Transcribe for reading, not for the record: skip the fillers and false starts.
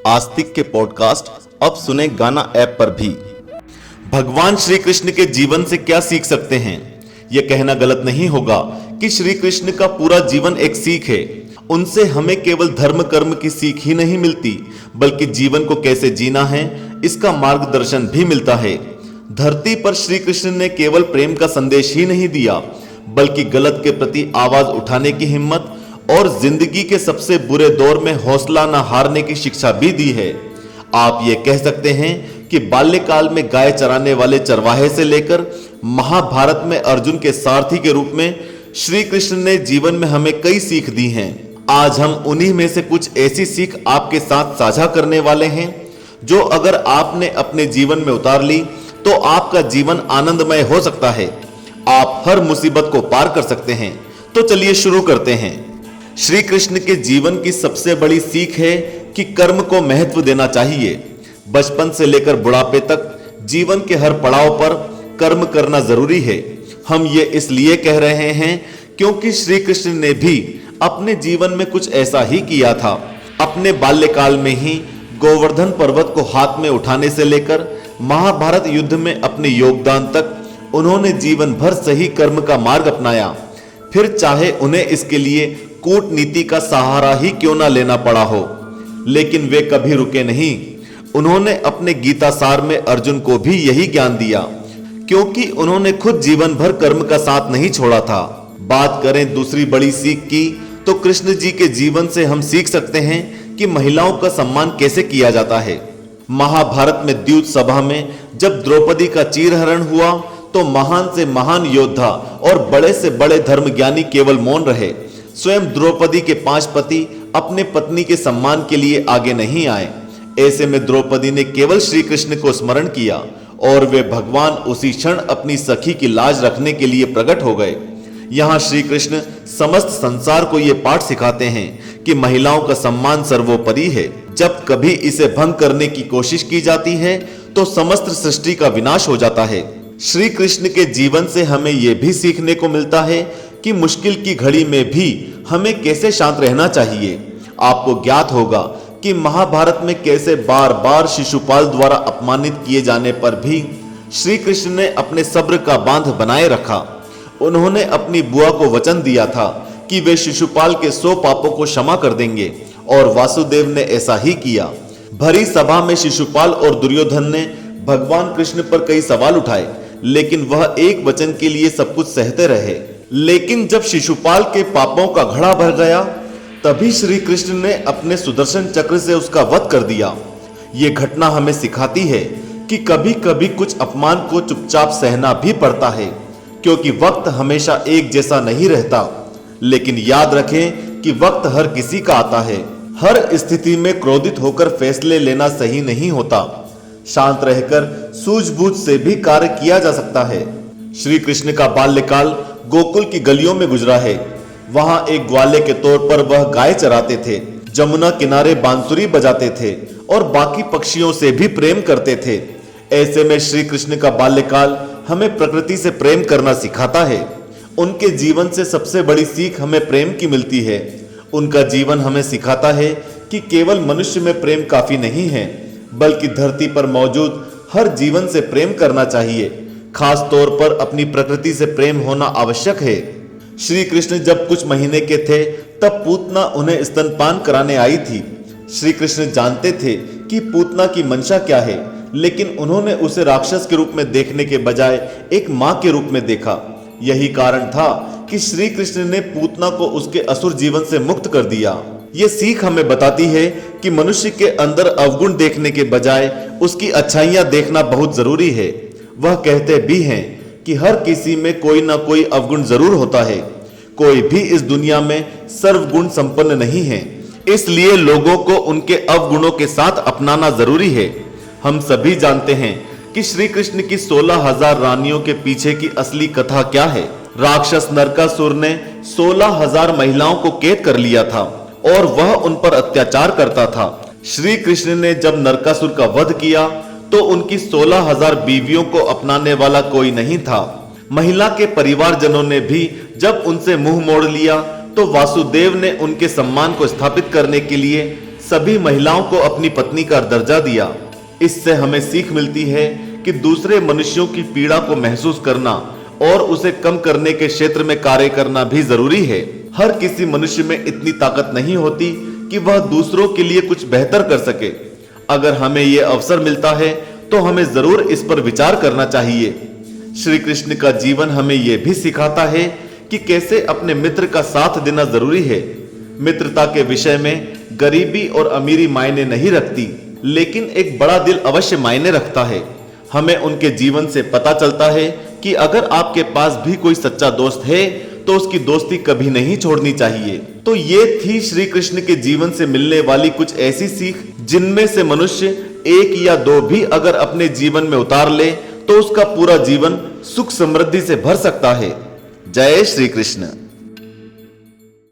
आस्तिक के पॉडकास्ट अब सुने गाना ऐप पर भी। भगवान श्री कृष्ण के जीवन से क्या सीख सकते हैं? यह कहना गलत नहीं होगा कि श्री कृष्ण का पूरा जीवन एक सीख है। उनसे हमें केवल धर्म कर्म की सीख ही नहीं मिलती, बल्कि जीवन को कैसे जीना है इसका मार्गदर्शन भी मिलता है। धरती पर श्री कृष्ण ने केवल प्रेम का संदेश ही नहीं दिया, बल्कि गलत के प्रति आवाज उठाने की हिम्मत और जिंदगी के सबसे बुरे दौर में हौसला न हारने की शिक्षा भी दी है। आप ये कह सकते हैं कि बाल्यकाल में गाय चराने वाले चरवाहे से लेकर महाभारत में अर्जुन के सारथी के रूप में श्री कृष्ण ने जीवन में हमें कई सीख दी हैं। आज हम उन्हीं में से कुछ ऐसी सीख आपके साथ साझा करने वाले हैं, जो अगर आपने अपने जीवन में उतार ली तो आपका जीवन आनंदमय हो सकता है। आप हर मुसीबत को पार कर सकते हैं। तो चलिए शुरू करते हैं। श्री कृष्ण के जीवन की सबसे बड़ी सीख है कि कर्म को महत्व देना चाहिए। बचपन से लेकर बुढ़ापे तक जीवन के हर पड़ाव पर कर्म करना जरूरी है। हम ये इसलिए कह रहे हैं क्योंकि श्री कृष्ण ने भी अपने जीवन में कुछ ऐसा ही किया था। अपने बाल्यकाल में ही गोवर्धन पर्वत को हाथ में उठाने से लेकर महाभारत युद्ध में अपने योगदान तक उन्होंने जीवन भर सही कर्म का मार्ग अपनाया, फिर चाहे उन्हें इसके लिए कूटनीति का सहारा ही क्यों ना लेना पड़ा हो। लेकिन वे कभी रुके नहीं। उन्होंने अपने गीता सार में अर्जुन को भी यही ज्ञान दिया, क्योंकि उन्होंने खुद जीवन भर कर्म का साथ नहीं छोड़ा था। बात करें दूसरी बड़ी सीख की, तो कृष्ण जी के जीवन से हम सीख सकते हैं कि महिलाओं का सम्मान कैसे किया जाता है। महाभारत में द्यूत सभा में जब द्रौपदी का चीरहरण हुआ तो महान से महान योद्धा और बड़े से बड़े धर्मज्ञानी केवल मौन रहे। स्वयं द्रौपदी के 5 पति अपने पत्नी के सम्मान के लिए आगे नहीं आए। ऐसे में द्रौपदी ने केवल श्री कृष्ण को स्मरण किया और वे भगवान उसी क्षण अपनी सखी की लाज रखने के लिए प्रकट हो गए। यहाँ श्री कृष्ण समस्त संसार को ये पाठ सिखाते हैं कि महिलाओं का सम्मान सर्वोपरि है। जब कभी इसे भंग करने की कोशिश की जाती है तो समस्त सृष्टि का विनाश हो जाता है। श्री कृष्ण के जीवन से हमें यह भी सीखने को मिलता है कि मुश्किल की घड़ी में भी हमें कैसे शांत रहना चाहिए। आपको ज्ञात होगा कि महाभारत में कैसे बार बार शिशुपाल द्वारा अपमानित किए जाने पर भी श्री कृष्ण ने अपने सब्र का बांध बनाए रखा। उन्होंने अपनी बुआ को वचन दिया था कि वे शिशुपाल के 100 पापों को क्षमा कर देंगे, और वासुदेव ने ऐसा ही किया। भरी सभा में शिशुपाल और दुर्योधन ने भगवान कृष्ण पर कई सवाल उठाए, लेकिन वह एक वचन के लिए सब कुछ सहते रहे। लेकिन जब शिशुपाल के पापों का घड़ा भर गया, तभी श्री कृष्ण ने अपने सुदर्शन चक्र से उसका वध कर दिया। ये घटना हमें सिखाती है कि कभी कभी कुछ अपमान को चुपचाप सहना भी पड़ता है, क्योंकि वक्त हमेशा एक जैसा नहीं रहता। लेकिन याद रखें कि वक्त हर किसी का आता है। हर स्थिति में क्रोधित होकर फैसले लेना सही नहीं होता। शांत रहकर सूझबूझ से भी कार्य किया जा सकता है। श्री कृष्ण का बाल्यकाल गोकुल की गलियों में गुजरा है। वहां एक ग्वाले के तौर पर वह गाय चराते थे, जमुना किनारे बांसुरी बजाते थे और बाकी पक्षियों से भी प्रेम करते थे। ऐसे में श्री कृष्ण का बाल्यकाल हमें प्रकृति से प्रेम करना सिखाता है। उनके जीवन से सबसे बड़ी सीख हमें प्रेम की मिलती है। उनका जीवन हमें सिखाता है कि केवल मनुष्य में प्रेम काफी नहीं है, बल्कि धरती पर मौजूद हर जीवन से प्रेम करना चाहिए। खास तौर पर अपनी प्रकृति से प्रेम होना आवश्यक है। श्री कृष्ण जब कुछ महीने के थे तब पूतना उन्हें स्तनपान कराने आई थी। श्री कृष्ण जानते थे कि पूतना की मंशा क्या है, लेकिन उन्होंने उसे राक्षस के रूप में देखने के बजाय एक मां के रूप में देखा। यही कारण था कि श्री कृष्ण ने पूतना को उसके असुर जीवन से मुक्त कर दिया। ये सीख हमें बताती है कि मनुष्य के अंदर अवगुण देखने के बजाय उसकी अच्छाइयां देखना बहुत जरूरी है। वह कहते भी हैं कि हर किसी में कोई ना कोई अवगुण जरूर होता है। कोई भी इस दुनिया में सर्वगुण संपन्न नहीं है, इसलिए लोगों को उनके अवगुणों के साथ अपनाना जरूरी है। हम सभी जानते हैं कि श्री कृष्ण की 16,000 रानियों के पीछे की असली कथा क्या है। राक्षस नरकासुर ने 16,000 महिलाओं को कैद कर लिया था और वह उन पर अत्याचार करता था। श्री कृष्ण ने जब नरकासुर का वध किया तो उनकी 16,000 बीवियों को अपनाने वाला कोई नहीं था। महिला के परिवारजनों ने भी जब उनसे मुंह मोड़ लिया तो वासुदेव ने उनके सम्मान को स्थापित करने के लिए सभी महिलाओं को अपनी पत्नी का दर्जा दिया। इससे हमें सीख मिलती है कि दूसरे मनुष्यों की पीड़ा को महसूस करना और उसे कम करने के क्षेत्र में कार्य करना भी जरूरी है। हर किसी मनुष्य में इतनी ताकत नहीं होती कि वह दूसरों के लिए कुछ बेहतर कर सके। अगर हमें यह अवसर मिलता है तो हमें जरूर इस पर विचार करना चाहिए। श्री कृष्ण का जीवन हमें यह भी सिखाता है कि कैसे अपने मित्र का साथ देना जरूरी है। मित्रता के विषय में गरीबी और अमीरी मायने नहीं रखती, लेकिन एक बड़ा दिल अवश्य मायने रखता है। हमें उनके जीवन से पता चलता है कि अगर आपके पास भी कोई सच्चा दोस्त है तो उसकी दोस्ती कभी नहीं छोड़नी चाहिए। तो ये थी श्री कृष्ण के जीवन से मिलने वाली कुछ ऐसी सीख जिनमें से मनुष्य एक या दो भी अगर अपने जीवन में उतार ले तो उसका पूरा जीवन सुख समृद्धि से भर सकता है। जय श्री कृष्ण।